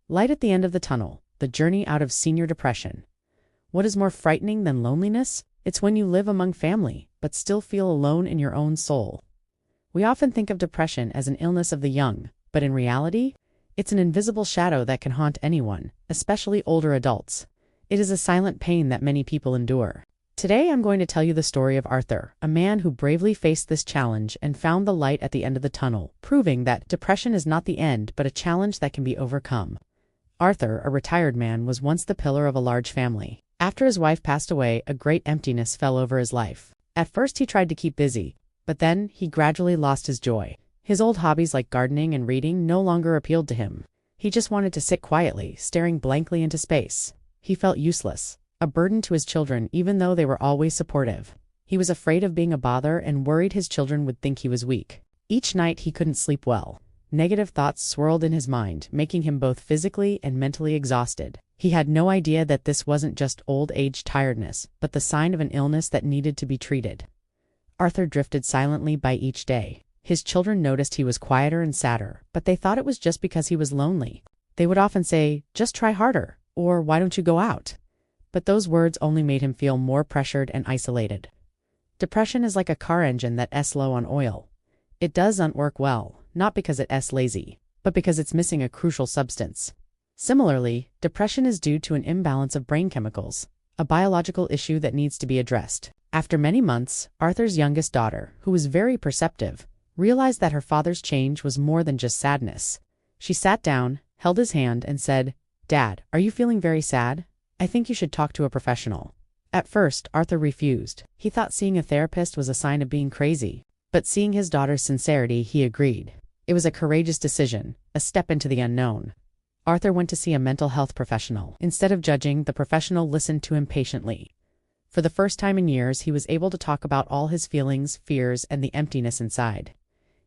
Light at the end of the tunnel, the journey out of senior depression. What is more frightening than loneliness? It's when you live among family, but still feel alone in your own soul. We often think of depression as an illness of the young, but in reality, it's an invisible shadow that can haunt anyone, especially older adults. It is a silent pain that many people endure. Today I'm going to tell you the story of Arthur, a man who bravely faced this challenge and found the light at the end of the tunnel, proving that depression is not the end but a challenge that can be overcome. Arthur, a retired man, was once the pillar of a large family. After his wife passed away, a great emptiness fell over his life. At first he tried to keep busy, but then he gradually lost his joy. His old hobbies like gardening and reading no longer appealed to him. He just wanted to sit quietly, staring blankly into space. He felt useless, a burden to his children even though they were always supportive. He was afraid of being a bother and worried his children would think he was weak. Each night he couldn't sleep well. Negative thoughts swirled in his mind, making him both physically and mentally exhausted. He had no idea that this wasn't just old age tiredness, but the sign of an illness that needed to be treated. Arthur drifted silently by each day. His children noticed he was quieter and sadder, but they thought it was just because he was lonely. They would often say, "Just try harder," or "Why don't you go out?" But those words only made him feel more pressured and isolated. Depression is like a car engine that's low on oil. It doesn't work well, not because it's lazy, but because it's missing a crucial substance. Similarly, depression is due to an imbalance of brain chemicals, a biological issue that needs to be addressed. After many months, Arthur's youngest daughter, who was very perceptive, realized that her father's change was more than just sadness. She sat down, held his hand, and said, "Dad, are you feeling very sad? I think you should talk to a professional." At first, Arthur refused. He thought seeing a therapist was a sign of being crazy. But seeing his daughter's sincerity, he agreed. It was a courageous decision, a step into the unknown. Arthur went to see a mental health professional. Instead of judging, the professional listened to him patiently. For the first time in years, he was able to talk about all his feelings, fears, and the emptiness inside.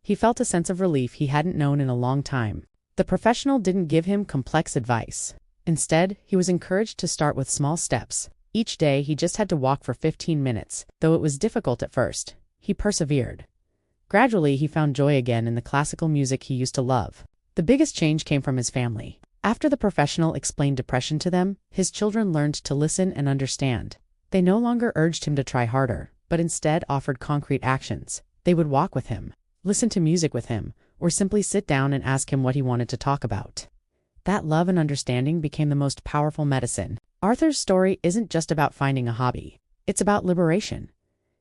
He felt a sense of relief he hadn't known in a long time. The professional didn't give him complex advice. Instead, he was encouraged to start with small steps. Each day, he just had to walk for 15 minutes. Though it was difficult at first, he persevered. Gradually, he found joy again in the classical music he used to love. The biggest change came from his family. After the professional explained depression to them, his children learned to listen and understand. They no longer urged him to try harder, but instead offered concrete actions. They would walk with him, listen to music with him, or simply sit down and ask him what he wanted to talk about. That love and understanding became the most powerful medicine. Arthur's story isn't just about finding a hobby. It's about liberation.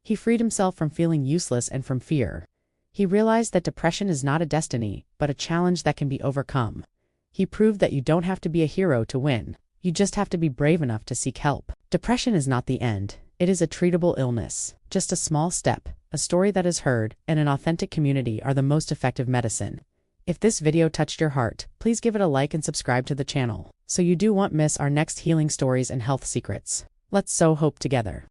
He freed himself from feeling useless and from fear. He realized that depression is not a destiny, but a challenge that can be overcome. He proved that you don't have to be a hero to win. You just have to be brave enough to seek help. Depression is not the end. It is a treatable illness. Just a small step, a story that is heard, and an authentic community are the most effective medicine. If this video touched your heart, please give it a like and subscribe to the channel, so you won't miss our next healing stories and health secrets. Let's sow hope together.